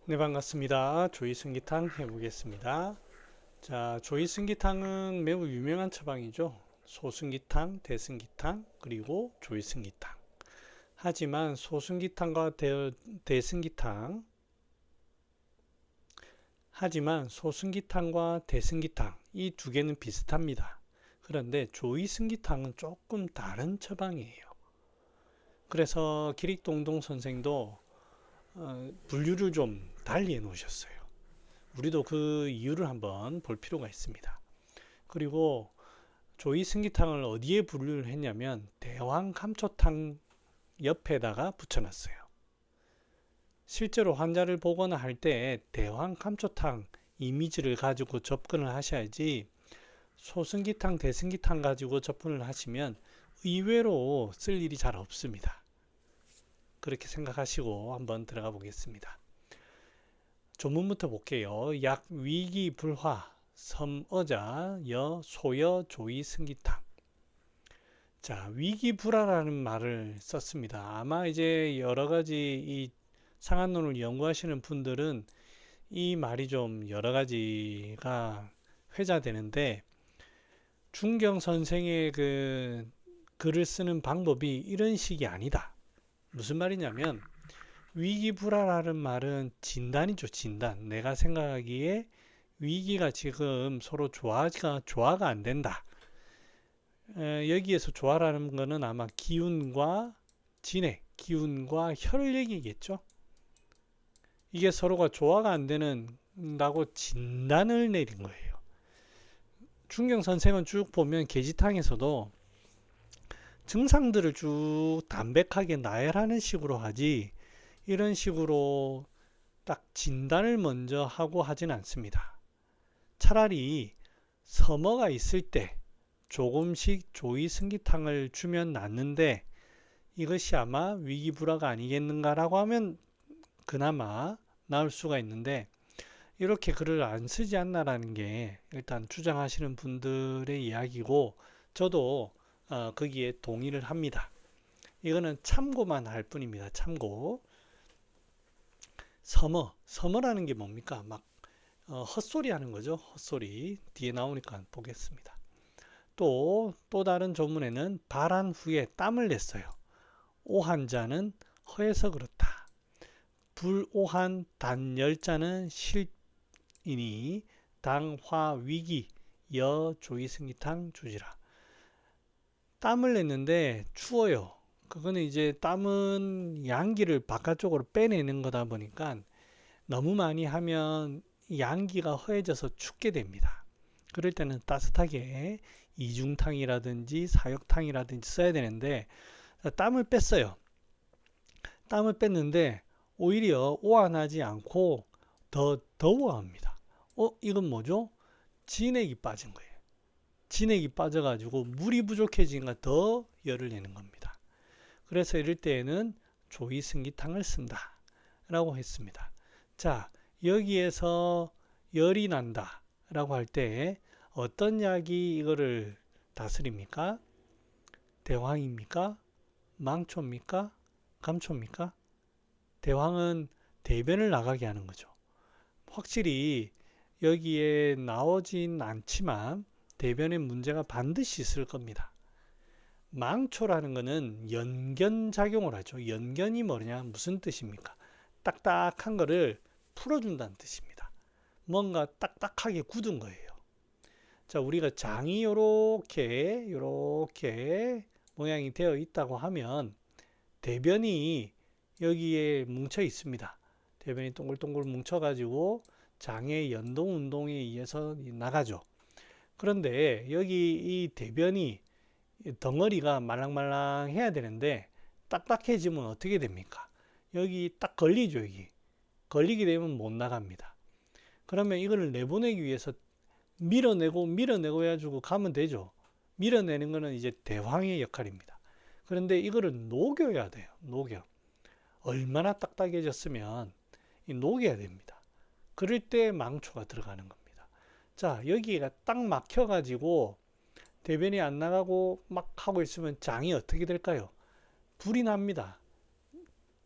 네, 반갑습니다. 조이승기탕 해보겠습니다. 자, 조이승기탕은 매우 유명한 처방이죠. 소승기탕, 대승기탕, 그리고 조이승기탕. 하지만 소승기탕과 대승기탕, 하지만 소승기탕과 대승기탕 이 두 개는 비슷합니다. 그런데 조이승기탕은 조금 다른 처방이에요. 그래서 기릭동동 선생도 분류를 좀 달리 해 놓으셨어요. 우리도 그 이유를 한번 볼 필요가 있습니다. 그리고 조이 승기탕을 어디에 분류를 했냐면 대왕 감초탕 옆에다가 붙여놨어요. 실제로 환자를 보거나 할 때 대왕 감초탕 이미지를 가지고 접근을 하셔야지 소승기탕, 대승기탕 가지고 접근을 하시면 의외로 쓸 일이 잘 없습니다. 그렇게 생각하시고 한번 들어가 보겠습니다. 조문부터 볼게요. 약, 위기, 불화, 섬어자, 여, 소여, 조이, 승기탕. 자, 위기불화라는 말을 썼습니다. 아마 이제 여러 가지 이 상한론을 연구하시는 분들은 이 말이 좀 여러 가지가 회자되는데 중경 선생의 그 글을 쓰는 방법이 이런 식이 아니다. 무슨 말이냐면 위기불화라는 말은 진단이죠, 진단. 내가 생각하기에 위기가 지금 서로 조화가 안 된다. 여기에서 조화라는 거는 아마 기운과 진액, 기운과 혈 얘기겠죠. 이게 서로가 조화가 안 되는다고 진단을 내린 거예요. 중경 선생은 쭉 보면 계지탕에서도 증상들을 쭉 담백하게 나열하는 식으로 하지 이런 식으로 딱 진단을 먼저 하고 하진 않습니다. 차라리 서머가 있을 때 조금씩 조이승기탕을 주면 낫는데 이것이 아마 위기불화가 아니겠는가라고 하면 그나마 나을 수가 있는데 이렇게 글을 안 쓰지 않나라는 게 일단 주장하시는 분들의 이야기고 저도 거기에 동의를 합니다. 이거는 참고만 할 뿐입니다. 참고. 서머라는 게 뭡니까? 막 헛소리 하는 거죠. 헛소리. 뒤에 나오니까 보겠습니다. 또 다른 조문에는 발한 후에 땀을 냈어요. 오한 자는 허해서 그렇다. 불오한 단열자는 실이니 당화 위기 여 조이승기탕 주지라. 땀을 냈는데 추워요. 그거는 이제 땀은 양기를 바깥쪽으로 빼내는 거다 보니까 너무 많이 하면 양기가 허해져서 춥게 됩니다. 그럴 때는 따뜻하게 이중탕이라든지 사역탕이라든지 써야 되는데 땀을 뺐어요. 땀을 뺐는데 오히려 오한하지 않고 더 더워합니다. 이건 뭐죠? 진액이 빠진 거예요. 진액이 빠져가지고 물이 부족해지니까 더 열을 내는 겁니다. 그래서 이럴 때에는 조이승기탕을 쓴다 라고 했습니다. 자, 여기에서 열이 난다 라고 할 때 어떤 약이 이거를 다스립니까? 대황입니까? 망초입니까? 감초입니까? 대황은 대변을 나가게 하는 거죠. 확실히 여기에 나오진 않지만 대변에 문제가 반드시 있을 겁니다. 망초라는 것은 연견작용을 하죠. 연견이 뭐냐? 무슨 뜻입니까? 딱딱한 거를 풀어준다는 뜻입니다. 뭔가 딱딱하게 굳은 거예요. 자, 우리가 장이 요렇게 모양이 되어 있다고 하면 대변이 여기에 뭉쳐 있습니다. 대변이 동글동글 뭉쳐가지고 장의 연동 운동에 의해서 나가죠. 그런데 여기 이 대변이 덩어리가 말랑말랑 해야 되는데 딱딱해지면 어떻게 됩니까? 여기 딱 걸리죠. 여기 걸리게 되면 못 나갑니다. 그러면 이거를 내보내기 위해서 밀어내고 해가지고 가면 되죠. 밀어내는 거는 이제 대황의 역할입니다. 그런데 이거를 녹여야 돼요. 녹여. 얼마나 딱딱해졌으면 녹여야 됩니다. 그럴 때 망초가 들어가는 겁니다. 자, 여기가 딱 막혀가지고 대변이 안 나가고 막 하고 있으면 장이 어떻게 될까요? 불이 납니다.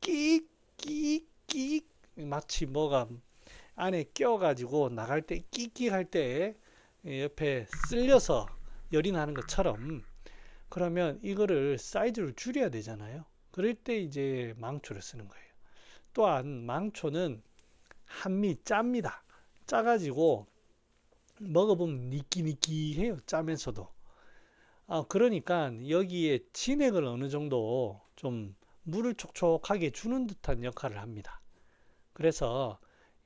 끼익, 끼익, 끼익. 마치 뭐가 안에 껴가지고 나갈 때 끽끽할 때 옆에 쓸려서 열이 나는 것처럼, 그러면 이거를 사이즈를 줄여야 되잖아요. 그럴 때 이제 망초를 쓰는 거예요. 또한 망초는 한미 짭니다. 짜가지고 먹어보면 니끼니끼해요. 짜면서도. 그러니까 여기에 진액을 어느 정도 좀 물을 촉촉하게 주는 듯한 역할을 합니다. 그래서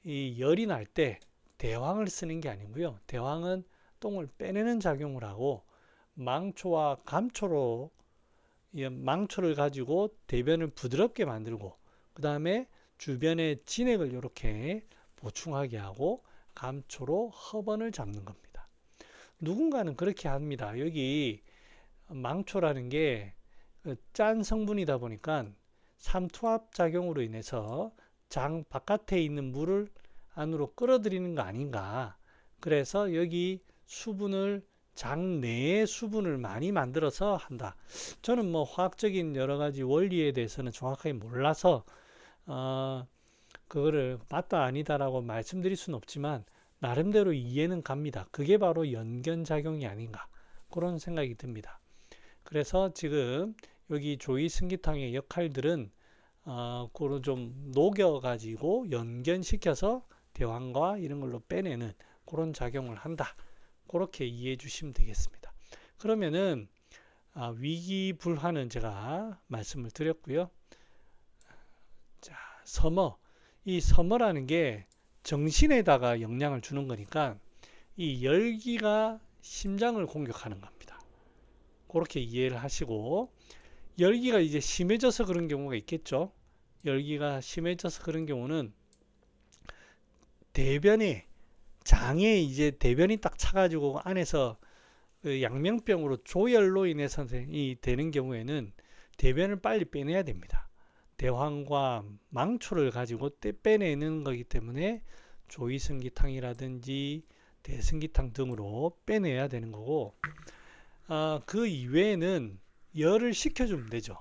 이 열이 날 때 대황을 쓰는 게 아니고요. 대황은 똥을 빼내는 작용을 하고, 망초와 감초로 망초를 가지고 대변을 부드럽게 만들고, 그 다음에 주변에 진액을 이렇게 보충하게 하고, 감초로 허번을 잡는 겁니다. 누군가는 그렇게 합니다. 여기 망초라는 게 짠 성분이다 보니까 삼투압 작용으로 인해서 장 바깥에 있는 물을 안으로 끌어들이는 거 아닌가. 그래서 여기 수분을, 장 내에 수분을 많이 만들어서 한다. 저는 뭐 화학적인 여러 가지 원리에 대해서는 정확하게 몰라서 그거를 맞다 아니다라고 말씀드릴 수는 없지만 나름대로 이해는 갑니다. 그게 바로 연견작용이 아닌가, 그런 생각이 듭니다. 그래서 지금 여기 조이승기탕의 역할들은 그런 좀 녹여가지고 연견시켜서 대황과 이런 걸로 빼내는 그런 작용을 한다. 그렇게 이해해 주시면 되겠습니다. 그러면은 위기불환은 제가 말씀을 드렸고요. 자, 섬어. 이 섬어라는 게 정신에다가 영향을 주는 거니까 이 열기가 심장을 공격하는 겁니다. 그렇게 이해를 하시고, 열기가 이제 심해져서 그런 경우가 있겠죠. 열기가 심해져서 그런 경우는 대변에, 장에 이제 대변이 딱 차가지고 안에서 그 양명병으로 조열로 인해서 이 되는 경우에는 대변을 빨리 빼내야 됩니다. 대황과 망초를 가지고 빼내는 거기 때문에 조이승기탕이라든지 대승기탕 등으로 빼내야 되는 거고, 그 이외에는 열을 식혀주면 되죠.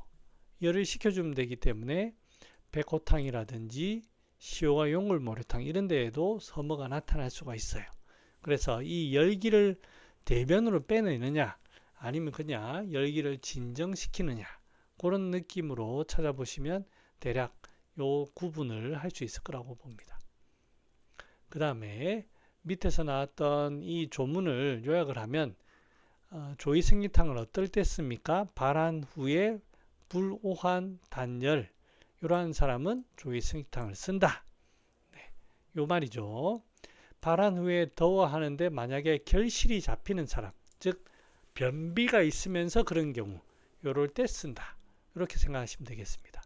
열을 식혀주면 되기 때문에 백호탕이라든지 시효와 용굴모래탕 이런 데에도 섬어가 나타날 수가 있어요. 그래서 이 열기를 대변으로 빼내느냐 아니면 그냥 열기를 진정시키느냐, 그런 느낌으로 찾아보시면 대략 요 구분을 할 수 있을 거라고 봅니다. 그 다음에 밑에서 나왔던 이 조문을 요약을 하면 조이승기탕을 어떨 때 씁니까? 발한 후에 불오한 단열, 이러한 사람은 조이승기탕을 쓴다. 네, 요 말이죠. 발한 후에 더워하는데 만약에 결실이 잡히는 사람, 즉 변비가 있으면서 그런 경우, 요럴 때 쓴다. 이렇게 생각하시면 되겠습니다.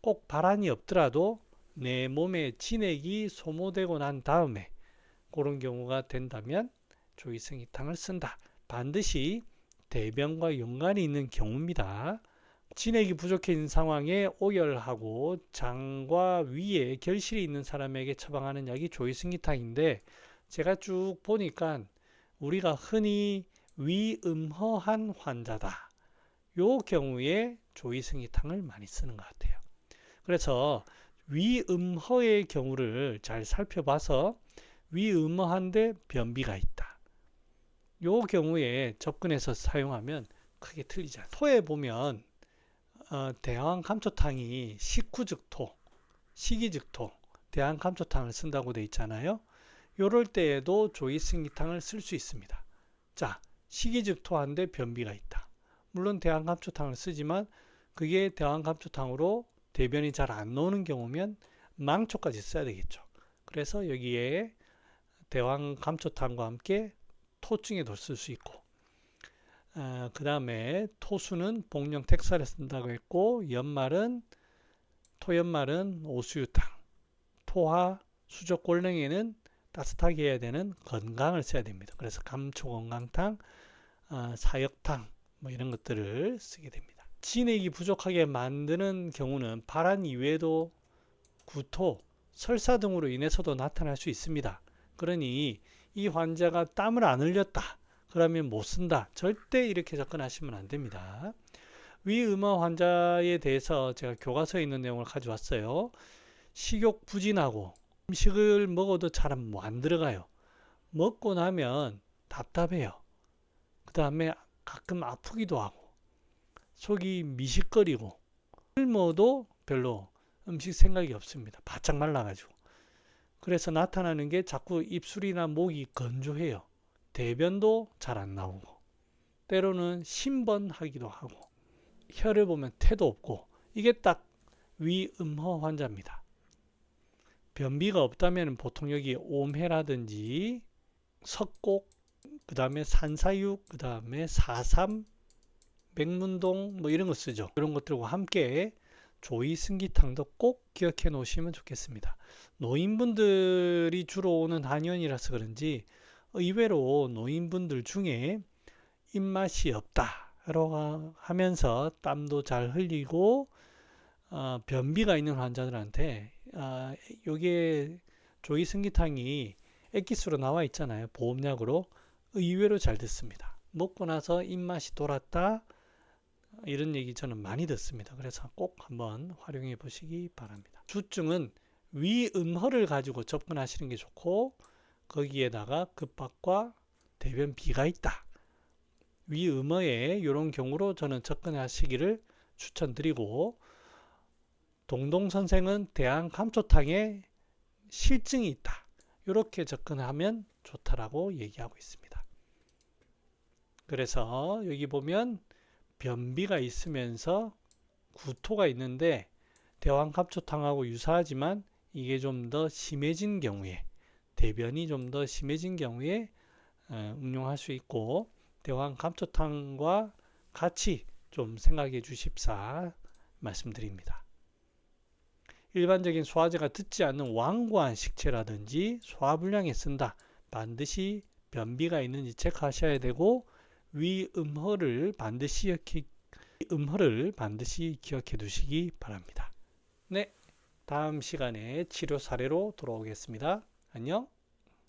꼭 발한이 없더라도 내 몸에 진액이 소모되고 난 다음에 그런 경우가 된다면 조이승기탕을 쓴다. 반드시 대변과 연관이 있는 경우입니다. 진액이 부족해 있는 상황에 오열하고 장과 위에 결실이 있는 사람에게 처방하는 약이 조이승기탕인데, 제가 쭉 보니까 우리가 흔히 위음허한 환자다, 요 경우에 조이승기탕을 많이 쓰는 것 같아요. 그래서 위음허의 경우를 잘 살펴봐서 위음허한데 변비가 있다, 요 경우에 접근해서 사용하면 크게 틀리지 않습니다. 토에 보면 대왕 감초탕이 식후즉토, 식이즉토, 대왕 감초탕을 쓴다고 되어 있잖아요. 요럴 때에도 조이승기탕을 쓸 수 있습니다. 자, 식이즉토한데 변비가 있다. 물론 대왕 감초탕을 쓰지만 그게 대왕 감초탕으로 대변이 잘 안 나오는 경우면 망초까지 써야 되겠죠. 그래서 여기에 대왕 감초탕과 함께 토증에도 쓸 수 있고, 그 다음에 토수는 복령 택살에 쓴다고 했고, 연말은 토연말은 오수유탕, 토하 수족골랭이는 따뜻하게 해야 되는 건강을 써야 됩니다. 그래서 감초건강탕, 사역탕 뭐 이런 것들을 쓰게 됩니다. 진액이 부족하게 만드는 경우는 발한 이외에도 구토, 설사 등으로 인해서도 나타날 수 있습니다. 그러니 이 환자가 땀을 안 흘렸다, 그러면 못 쓴다, 절대 이렇게 접근하시면 안 됩니다. 위음어 환자에 대해서 제가 교과서에 있는 내용을 가져왔어요. 식욕 부진하고 음식을 먹어도 잘 안 들어가요. 먹고 나면 답답해요. 그 다음에 가끔 아프기도 하고 속이 미식거리고 굶어도 별로 음식 생각이 없습니다. 바짝 말라가지고. 그래서 나타나는 게 자꾸 입술이나 목이 건조해요. 대변도 잘 안 나오고 때로는 신번하기도 하고 혀를 보면 태도 없고 이게 딱 위음허 환자입니다. 변비가 없다면 보통 여기 옴해라든지 석곡, 그 다음에 산사육, 그 다음에 사삼, 백문동 뭐 이런 거 쓰죠. 이런 것들과 함께 조이승기탕도 꼭 기억해 놓으시면 좋겠습니다. 노인분들이 주로 오는 한의원이라서 그런지 의외로 노인분들 중에 입맛이 없다라고 하면서 땀도 잘 흘리고 변비가 있는 환자들한테 요게 조이승기탕이 액기스로 나와 있잖아요. 보험약으로 의외로 잘 듣습니다. 먹고 나서 입맛이 돌았다 이런 얘기 저는 많이 듣습니다. 그래서 꼭 한번 활용해 보시기 바랍니다. 주증은 위음허를 가지고 접근하시는 게 좋고 거기에다가 급박과 대변비가 있다. 위음허에 이런 경우로 저는 접근하시기를 추천드리고 동동선생은 대한감초탕에 실증이 있다. 이렇게 접근하면 좋다라고 얘기하고 있습니다. 그래서 여기 보면 변비가 있으면서 구토가 있는데 대왕감초탕하고 유사하지만 이게 좀 더 심해진 경우에 대변이 좀 더 심해진 경우에 응용할 수 있고 대왕감초탕과 같이 좀 생각해 주십사 말씀드립니다. 일반적인 소화제가 듣지 않는 완고한 식체라든지 소화불량에 쓴다. 반드시 변비가 있는지 체크하셔야 되고 위음허를 반드시 기억해 두시기 바랍니다. 네, 다음 시간에 치료 사례로 돌아오겠습니다. 안녕.